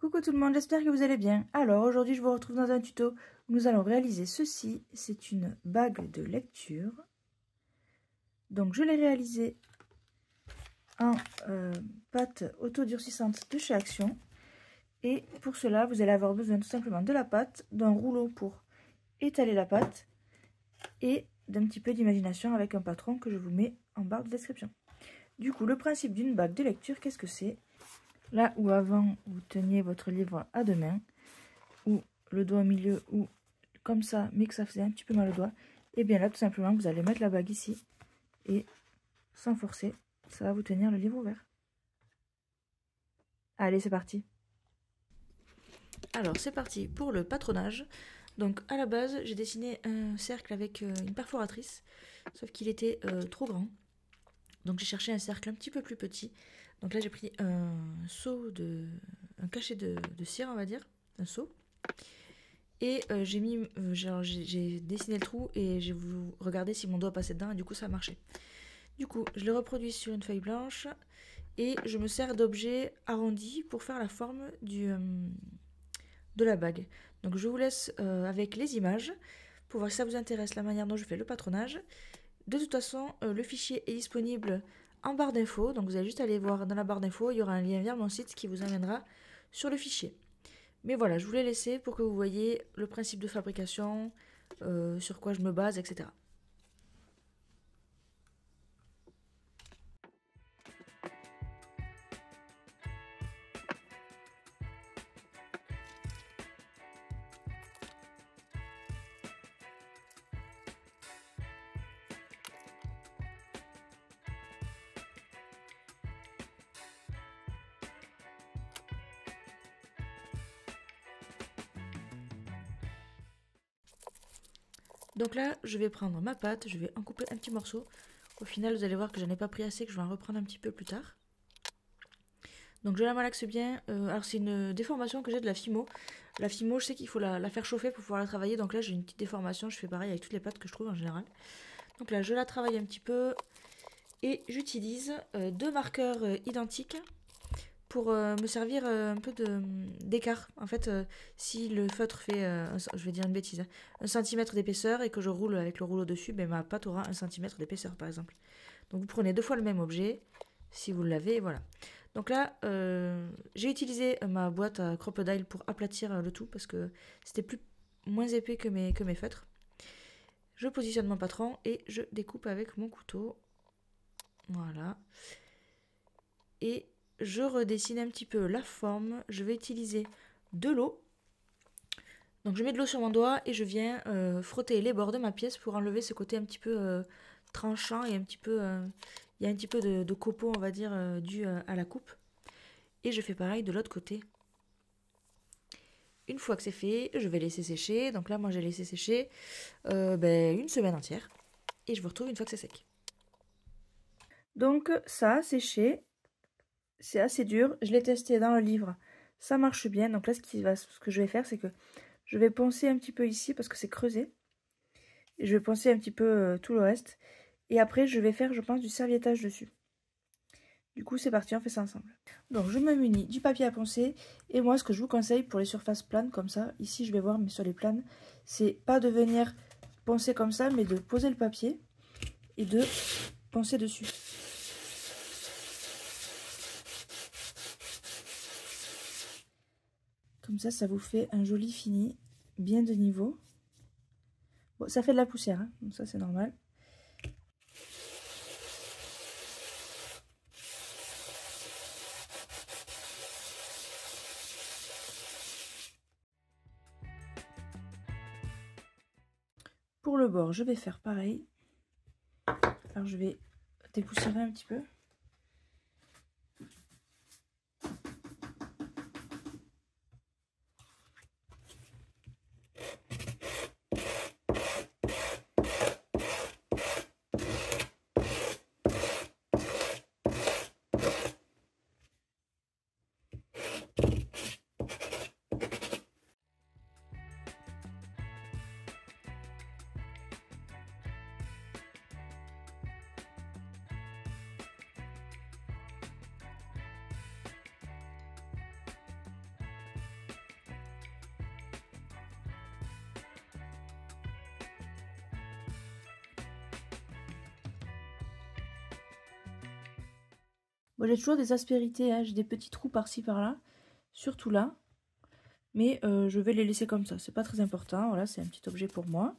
Coucou tout le monde, j'espère que vous allez bien. Alors aujourd'hui je vous retrouve dans un tuto où nous allons réaliser ceci. C'est une bague de lecture. Donc je l'ai réalisée en pâte autodurcissante de chez Action. Et pour cela vous allez avoir besoin tout simplement de la pâte, d'un rouleau pour étaler la pâte et d'un petit peu d'imagination avec un patron que je vous mets en barre de description. Du coup le principe d'une bague de lecture, qu'est-ce que c'est? Là où avant vous teniez votre livre à deux mains, ou le doigt au milieu, ou comme ça, mais que ça faisait un petit peu mal au doigt, et bien là tout simplement vous allez mettre la bague ici, et sans forcer, ça va vous tenir le livre ouvert. Allez, c'est parti. Alors c'est parti pour le patronage. Donc à la base j'ai dessiné un cercle avec une perforatrice, sauf qu'il était trop grand. Donc j'ai cherché un cercle un petit peu plus petit. Donc là j'ai pris un cachet de cire, on va dire, un seau. Et j'ai dessiné le trou et j'ai voulu regarder si mon doigt passait dedans et du coup ça a marché. Du coup je le reproduis sur une feuille blanche et je me sers d'objets arrondis pour faire la forme de la bague. Donc je vous laisse avec les images pour voir si ça vous intéresse la manière dont je fais le patronage. De toute façon, le fichier est disponible en barre d'infos, donc vous allez juste aller voir dans la barre d'infos, il y aura un lien vers mon site qui vous amènera sur le fichier. Mais voilà, je vous l'ai laissé pour que vous voyez le principe de fabrication, sur quoi je me base, etc. Donc là, je vais prendre ma pâte, je vais en couper un petit morceau. Au final, vous allez voir que j'en ai pas pris assez, que je vais en reprendre un petit peu plus tard. Donc je la malaxe bien. Alors c'est une déformation que j'ai de la Fimo. La Fimo, je sais qu'il faut la faire chauffer pour pouvoir la travailler. Donc là, j'ai une petite déformation. Je fais pareil avec toutes les pâtes que je trouve en général. Donc là, je la travaille un petit peu. Et j'utilise deux marqueurs identiques pour me servir un peu d'écart. En fait, si le feutre fait, je vais dire une bêtise, 1 cm d'épaisseur et que je roule avec le rouleau dessus, ben, ma pâte aura 1 cm d'épaisseur par exemple. Donc vous prenez deux fois le même objet, si vous l'avez, voilà. Donc là, j'ai utilisé ma boîte à crocodile pour aplatir le tout parce que c'était moins épais que mes feutres. Je positionne mon patron et je découpe avec mon couteau. Voilà. Et je redessine un petit peu la forme. Je vais utiliser de l'eau. Donc je mets de l'eau sur mon doigt et je viens frotter les bords de ma pièce pour enlever ce côté un petit peu tranchant et un petit peu... il y a un petit peu de copeaux, on va dire, dû à la coupe. Et je fais pareil de l'autre côté. Une fois que c'est fait, je vais laisser sécher. Donc là, moi, j'ai laissé sécher une semaine entière. Et je vous retrouve une fois que c'est sec. Donc ça a séché. C'est assez dur. Je l'ai testé dans le livre. Ça marche bien. Donc là, ce que je vais faire, c'est que je vais poncer un petit peu ici parce que c'est creusé. Et je vais poncer un petit peu tout le reste. Et après, je vais faire, je pense, du serviettage dessus. Du coup, c'est parti, on fait ça ensemble. Donc, je me munis du papier à poncer. Et moi, ce que je vous conseille pour les surfaces planes, comme ça, ici, je vais voir, mais sur les planes, c'est pas de venir poncer comme ça, mais de poser le papier et de poncer dessus. Comme ça vous fait un joli fini, bien de niveau. Bon, ça fait de la poussière, hein, donc ça c'est normal. Pour le bord, je vais faire pareil. Alors je vais dépoussiérer un petit peu. Bon, j'ai toujours des aspérités, hein, j'ai des petits trous par-ci par-là, surtout là. Mais je vais les laisser comme ça, c'est pas très important. Voilà, c'est un petit objet pour moi.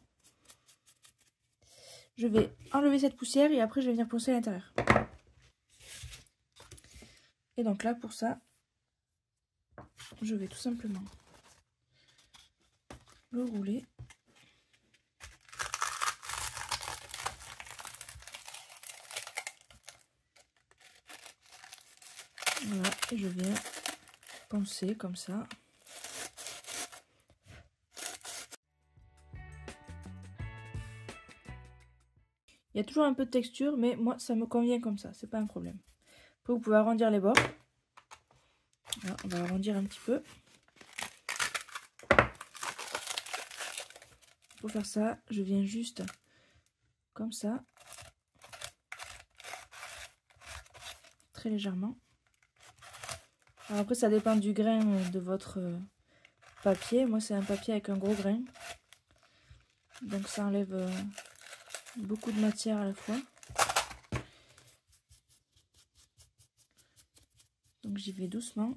Je vais enlever cette poussière et après je vais venir poncer à l'intérieur. Et donc là, pour ça, je vais tout simplement le rouler. Voilà, et je viens poncer comme ça. Il y a toujours un peu de texture, mais moi ça me convient comme ça, c'est pas un problème. Après vous pouvez arrondir les bords. Voilà, on va arrondir un petit peu. Pour faire ça, je viens juste comme ça, très légèrement. Alors après ça dépend du grain de votre papier. Moi c'est un papier avec un gros grain, donc ça enlève beaucoup de matière à la fois. Donc j'y vais doucement.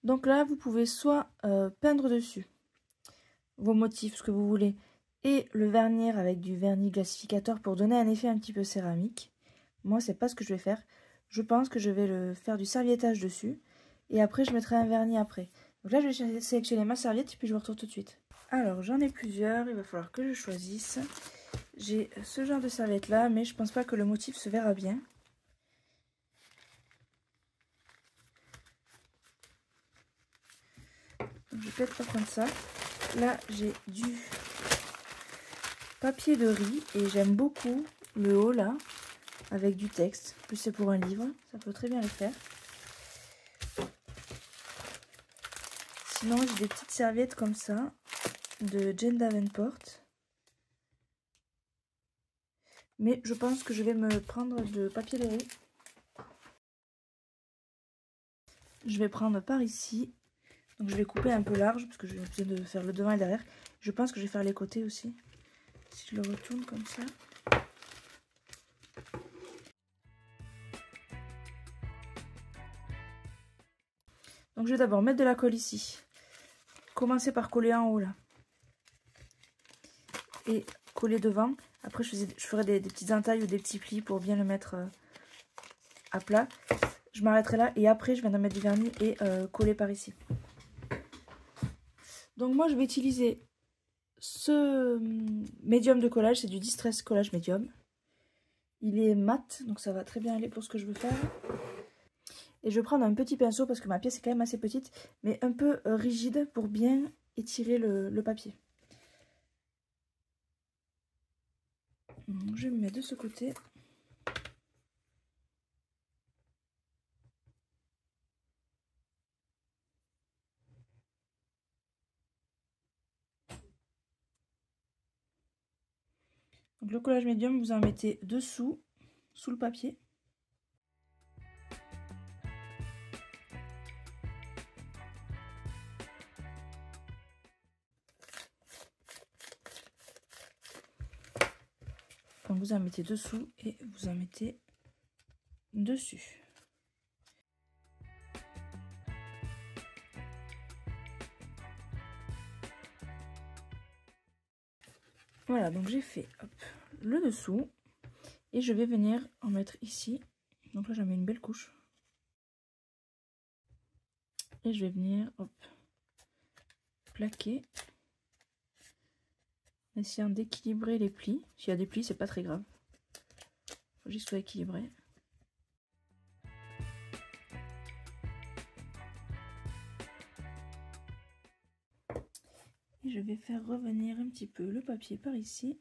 Donc là vous pouvez soit peindre dessus vos motifs, ce que vous voulez, et le vernir avec du vernis glacificateur pour donner un effet un petit peu céramique. Moi c'est pas ce que je vais faire. Je pense que je vais le faire du serviettage dessus et après je mettrai un vernis après. Donc là je vais sélectionner ma serviette et puis je vous retrouve tout de suite. Alors j'en ai plusieurs, il va falloir que je choisisse. J'ai ce genre de serviette là, mais je pense pas que le motif se verra bien. Donc je vais peut-être pas prendre ça. Là j'ai du papier de riz et j'aime beaucoup le haut là avec du texte. En plus c'est pour un livre, ça peut très bien le faire. Sinon j'ai des petites serviettes comme ça de Jane Davenport. Mais je pense que je vais me prendre de papier de riz. Je vais prendre par ici. Donc je vais couper un peu large parce que j'ai besoin de faire le devant et derrière. Je pense que je vais faire les côtés aussi. Si je le retourne comme ça. Donc je vais d'abord mettre de la colle ici. Commencer par coller en haut là. Et coller devant. Après je ferai des petites entailles ou des petits plis pour bien le mettre à plat. Je m'arrêterai là et après je viendrai mettre du vernis et coller par ici. Donc moi je vais utiliser ce médium de collage, c'est du Distress Collage Medium. Il est mat, donc ça va très bien aller pour ce que je veux faire. Et je vais prendre un petit pinceau parce que ma pièce est quand même assez petite, mais un peu rigide pour bien étirer le papier. Donc je vais me mettre de ce côté. Donc le collage médium, vous en mettez dessous, sous le papier. Donc vous en mettez dessous et vous en mettez dessus. Voilà, donc j'ai fait hop, le dessous et je vais venir en mettre ici. Donc là j'en mets une belle couche. Et je vais venir hop, plaquer. En essayant d'équilibrer les plis. S'il y a des plis, c'est pas très grave. Faut juste soit équilibré. Et je vais faire revenir un petit peu le papier par ici.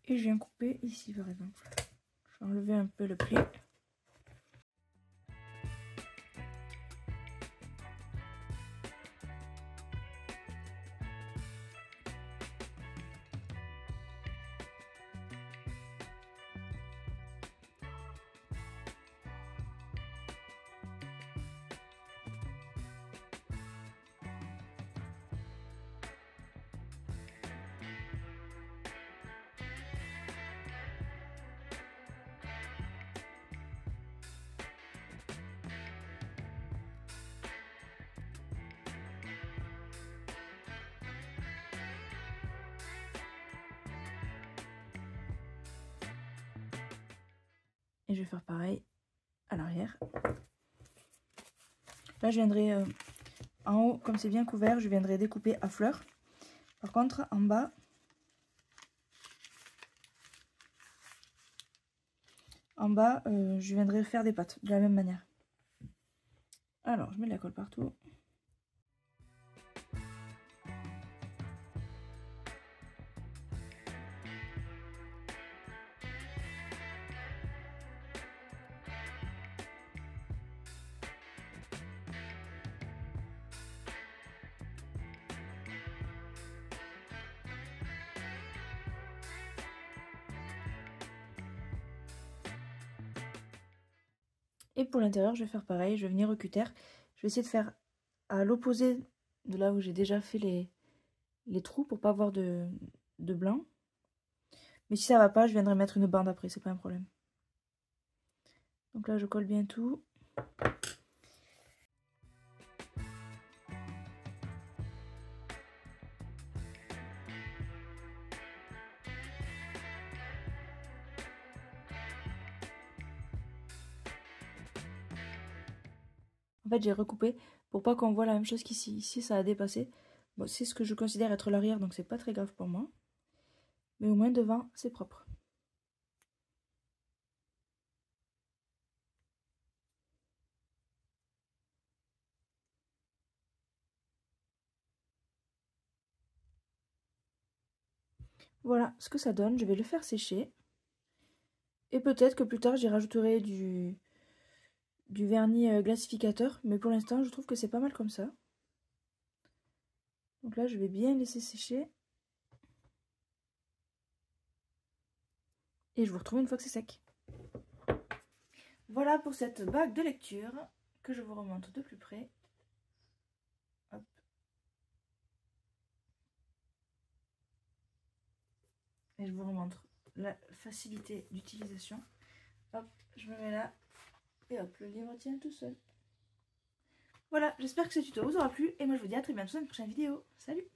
Et je viens couper ici par exemple. Je vais enlever un peu le pli. Et je vais faire pareil à l'arrière. Là je viendrai en haut, comme c'est bien couvert, je viendrai découper à fleur. Par contre en bas, je viendrai faire des pattes de la même manière. Alors je mets de la colle partout. Et pour l'intérieur, je vais faire pareil, je vais venir au cutter. Je vais essayer de faire à l'opposé de là où j'ai déjà fait les trous pour pas avoir de blanc. Mais si ça va pas, je viendrai mettre une bande après, c'est pas un problème. Donc là, je colle bien tout. En fait, j'ai recoupé pour pas qu'on voit la même chose qu'ici. Ici, ça a dépassé. Bon, c'est ce que je considère être l'arrière, donc c'est pas très grave pour moi. Mais au moins devant, c'est propre. Voilà ce que ça donne. Je vais le faire sécher. Et peut-être que plus tard, j'y rajouterai du vernis glacificateur. Mais pour l'instant, je trouve que c'est pas mal comme ça. Donc là, je vais bien laisser sécher. Et je vous retrouve une fois que c'est sec. Voilà pour cette bague de lecture que je vous remonte de plus près. Hop. Et je vous remontre la facilité d'utilisation. Hop, je me mets là. Et hop, le livre tient tout seul. Voilà, j'espère que ce tuto vous aura plu. Et moi je vous dis à très bientôt dans une prochaine vidéo. Salut!